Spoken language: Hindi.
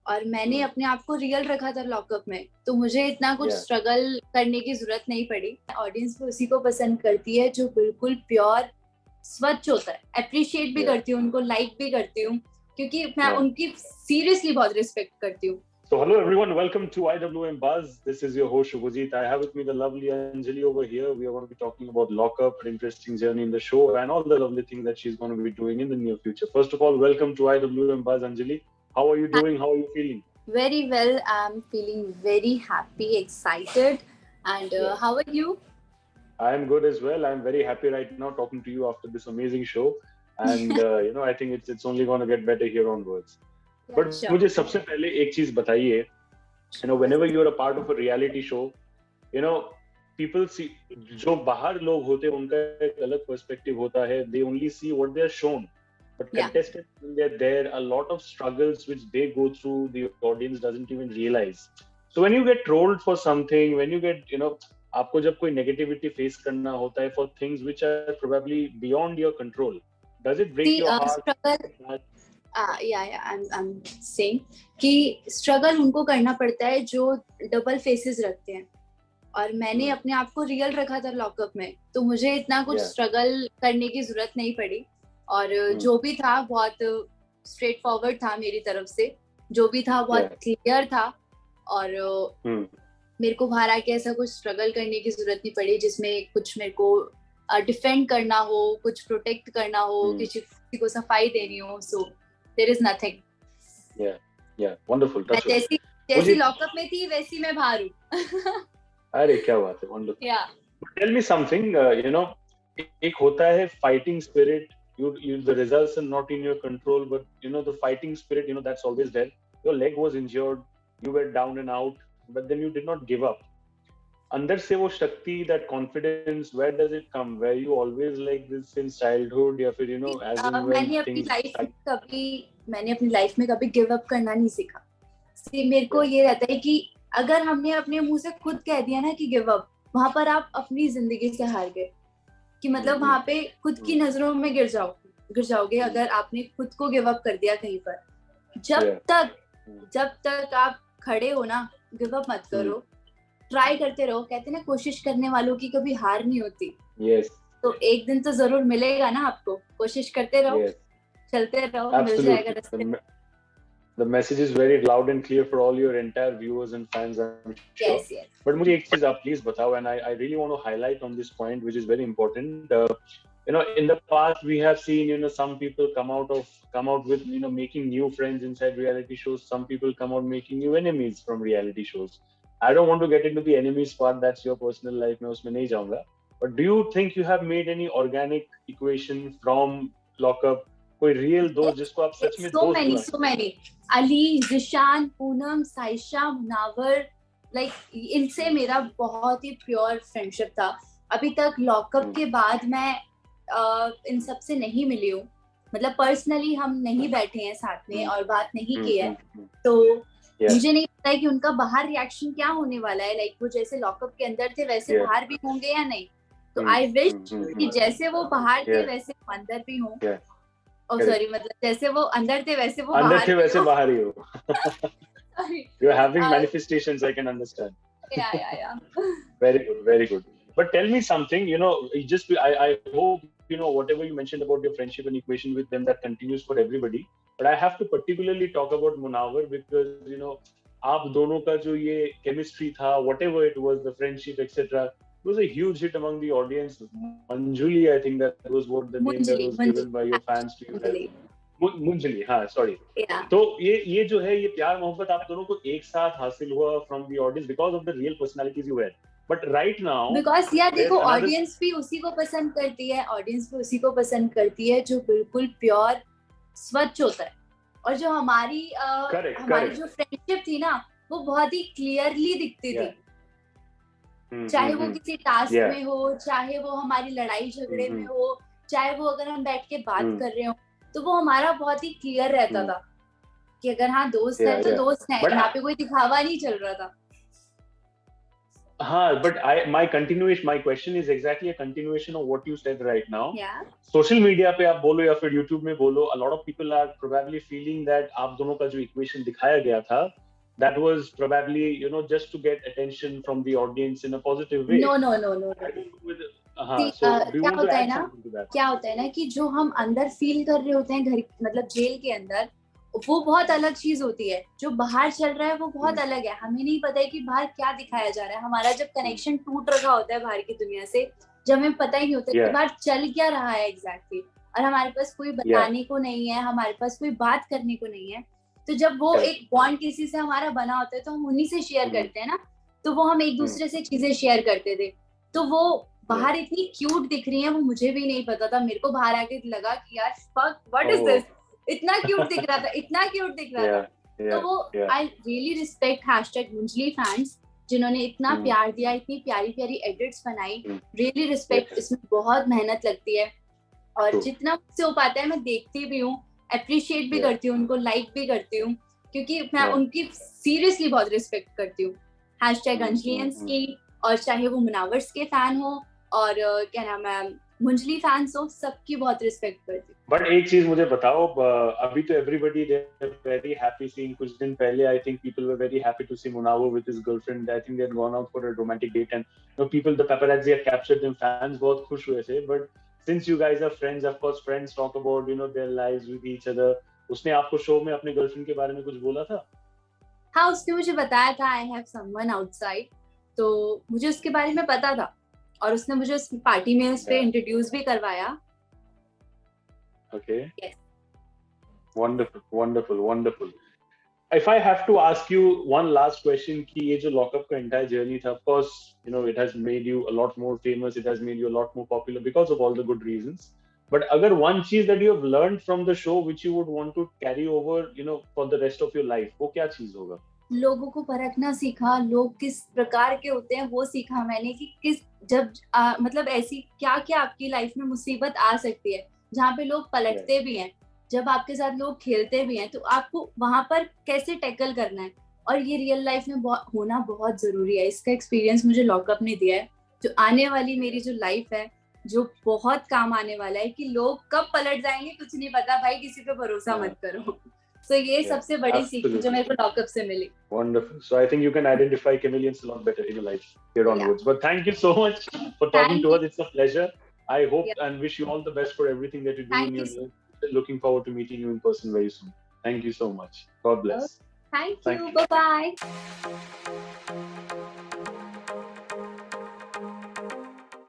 और मैंने अपने आप को रियल रखा था लॉकअप में, तो मुझे इतना कुछ Yeah. स्ट्रगल करने की जरूरत नहीं पड़ी। ऑडियंस भी उसी को पसंद करती है जो बिल्कुल प्योर स्वच्छ होता है। अप्रिशिएट भी Yeah. करती हूँ उनको, लाइक भी करती हूँ, क्योंकि मैं Yeah. उनकी सीरियसली बहुत रिस्पेक्ट करती हूँ। So hello everyone, welcome to IWM Buzz. This is your host Shubhajit. I have with me the lovely Anjali over here. We are going to be talking about Lockup, an interesting journey in the show, and all the lovely things that she's going to be doing in the near future. First of all, welcome to IWM Buzz, Anjali. How are you doing? How are you feeling? Very well. I'm feeling very happy, excited. And how are you? I am good as well. I'm very happy right now talking to you after this amazing show. And I think it's only going to get better here onwards. But Sure. मुझे सबसे पहले एक चीज बताइए, whenever you're a part of a reality show, people see, जो बाहर लोग होते हैं उनका एक अलग पर्सपेक्टिव होता है. They only see what they are shown. But contestants, when they're there, a lot of struggles which they go through, the audience doesn't even realize. So when you get trolled for something, when you get, आपको जब कोई negativity face करना होता है for things which are probably beyond your control, does it break your heart? Struggle, I'm saying कि स्ट्रगल उनको करना पड़ता है जो डबल फेसेस रखते हैं, और मैंने अपने आप को रियल रखा था लॉकअप में, तो मुझे इतना कुछ स्ट्रगल करने की जरूरत नहीं पड़ी। और जो भी था बहुत स्ट्रेट फॉरवर्ड था मेरी तरफ से, जो भी था बहुत क्लियर था, और मेरे को बाहर आके ऐसा कुछ स्ट्रगल करने की जरूरत नहीं पड़ी जिसमें कुछ मेरे को डिफेंड करना हो, कुछ प्रोटेक्ट करना हो, किसी को सफाई देनी हो। So there is nothing. या वंडरफुल। जैसी लॉकअप में थी वैसी मैं बाहर हूँ। अरे क्या बात है, वंडरफुल। टेल मी समथिंग, एक होता है fighting spirit. The results are not in your control, but the fighting spirit, that's always there. Your leg was injured, you were down and out, but then you did not give up. अंदर से वो शक्ति, that confidence, where does it come? Were you always like this since childhood, या फिर as in when मैंने अपनी लाइफ में कभी गिव अप करना नहीं सीखा। मेरे को ये रहता है कि अगर हमने अपने मुंह से खुद कह दिया ना कि गिव अप, वहां पर आप अपनी जिंदगी से हार गए, कि मतलब वहां पे खुद की नजरों में गिर जाओगे अगर आपने खुद को गिव अप कर दिया कहीं पर। जब तक आप खड़े हो ना, गिव अप मत करो, ट्राई करते रहो। कहते ना, कोशिश करने वालों की कभी हार नहीं होती। तो एक दिन तो जरूर मिलेगा ना आपको, कोशिश करते रहो, चलते रहो, मिल जाएगा रास्ते। The message is very loud and clear for all your entire viewers and fans, I'm sure. Yes. But मुझे एक चीज आप please बताओ, and I really want to highlight on this point, which is very important. In the past we have seen, some people come out with, making new friends inside reality shows. Some people come out making new enemies from reality shows. I don't want to get into the enemies part. That's your personal life. मैं उसमें नहीं जाऊँगा. But do you think you have made any organic equation from Lockup? कोई रियल दोस्त जिसको आप सच में दोस्त बना? So many. अली, जिशान, पूनम, साइशा, मुनावर, इनसे मेरा बहुत ही प्योर फ्रेंडशिप था। अभी तक लॉकअप के बाद मैं इन सब से नहीं मिली हूँ, मतलब पर्सनली हम नहीं बैठे हैं साथ में और बात नहीं की है, तो मुझे नहीं पता है कि उनका बाहर रिएक्शन क्या होने वाला है। वो जैसे लॉकअप के अंदर थे वैसे बाहर भी होंगे या नहीं। तो आई विश कि जैसे वो बाहर थे वैसे वो अंदर भी हों। सॉरी, मतलब जैसे वो अंदर थे वैसे वो अंदर थे वैसे बाहर ही हो। You're having manifestations, I can understand. Yeah. Very good. But tell me something, I hope, whatever you mentioned about your friendship and equation with them, that continues for everybody. But I have to particularly talk about Munawar because, आप दोनों का जो ये chemistry था, whatever it was, the friendship, etc., it was a huge hit among the audience. Manjuli, I think that was what the name that was given by your fans to you. मुंजली, हाँ, सॉरी। तो ये जो है, ये प्यार मोहब्बत आप दोनों को एक साथ हासिल हुआ from the audience because of the real personalities you had. But right now because देखो, ऑडियंस भी उसी को पसंद करती है जो बिल्कुल प्योर स्वच्छ होता है। और जो हमारी जो फ्रेंडशिप थी ना, वो बहुत ही क्लियरली दिखती थी, चाहे वो किसी टास्क में हो, चाहे वो हमारी लड़ाई झगड़े में हो, चाहे वो अगर हम बैठ के बात कर रहे हो, तो वो हमारा बहुत ही क्लियर रहता था कि अगर हाँ दोस्त है तो दोस्त है, यहाँ पे कोई दिखावा नहीं चल रहा था। but my question is exactly a continuation of what you said right now. Yeah. Social media पे आप बोलो या फिर YouTube में बोलो, a lot of people are probably feeling that आप दोनों का जो equation दिखाया गया था, that was probably, just to get attention from the audience in a positive way. No. So do you क्या want to होता है add ना, something to that? क्या होता है ना कि जो हम अंदर फील कर रहे होते हैं घर, मतलब जेल के अंदर, वो बहुत अलग चीज होती है। जो बाहर चल रहा है वो बहुत अलग है। हमें नहीं पता है कि बाहर क्या दिखाया जा रहा है। हमारा जब कनेक्शन टूट रखा होता है बाहर की दुनिया से, जब हमें पता ही नहीं होता कि बाहर चल क्या रहा है एग्जैक्टली, और हमारे पास कोई बताने को नहीं है, हमारे पास कोई बात करने को नहीं है। तो जब वो एक बॉन्ड किसी से हमारा बना होता है तो हम उन्हीं से शेयर करते हैं ना। तो वो हम एक दूसरे से चीजें शेयर करते थे। तो वो बाहर इतनी क्यूट दिख रही है, वो मुझे भी नहीं पता था। मेरे को बाहर आके लगा कि यार फक व्हाट इज दिस, इतना क्यूट दिख रहा था, इतना क्यूट दिख रहा था। तो वो आई रियली रिस्पेक्ट #मुंजली फैंस, जिन्होंने इतना प्यार दिया, इतनी प्यारी प्यारी एडिट्स बनाई। Really respect. इसमें बहुत मेहनत लगती है और जितना मुझसे हो पाता है मैं देखती भी हूँ, अप्रिशिएट भी करती हूँ उनको, लाइक भी करती हूँ, क्योंकि मैं उनकी सीरियसली बहुत रिस्पेक्ट करती हूँ। #अंजलियंस की, और चाहे वो मुनावर्स के फैन हो और क्या नाम है मुंजली फैंस हो, सबकी बहुत रिस्पेक्ट करती हूँ। बट एक चीज मुझे बताओ, अभी तो everybody they very happy seeing, कुछ दिन पहले I think people were very happy to see Munawar with his girlfriend. I think they had gone out for a romantic date and people, the paparazzi had captured them, fans बहुत खुश हुए थे। But since you guys are friends, of course friends talk about their lives with each other. उसने आपको शो में अपने गर्लफ्रेंड के बारे में कुछ बोला था? हाँ, उसने मुझे बताया था आई हैव समवन आउटसाइड, तो मुझे उसके बारे में पता था और उसने मुझे उस पार्टी में उस पे इंट्रोड्यूस भी करवाया। Okay. Yes. Wonderful. If I have to ask you one last question, कि ये जो lockup का entire journey था, of course, it has made you a lot more famous, it has made you a lot more popular because of all the good reasons. But अगर one चीज that you have learned from the show which you would want to carry over, for the rest of your life, वो क्या चीज होगा? लोगों को परखना सीखा, लोग किस प्रकार के होते हैं वो सीखा मैंने, कि किस जब मतलब ऐसी क्या क्या आपकी लाइफ में मुसीबत आ सकती है जहाँ पे लोग पलटते भी हैं, जब आपके साथ लोग खेलते भी हैं, तो आपको वहां पर कैसे टैकल करना है। और ये रियल लाइफ में होना बहुत जरूरी है। इसका एक्सपीरियंस मुझे लॉकअप ने दिया है, जो आने वाली मेरी जो लाइफ है, जो बहुत काम आने वाला है, कि लोग कब पलट जाएंगे कुछ नहीं पता भाई, किसी पे भरोसा मत करो। So ये सबसे बड़ी सीख जो मेरे को लॉकअप से मिली। Wonderful. So I think you can identify chameleons a lot better in your life here onwards. But thank you so much for talking to us. It's a pleasure. I hope and wish you all the best for everything that you do in your life. Looking forward to meeting you in person very soon. Thank you so much. God bless. Thank you. Bye-bye.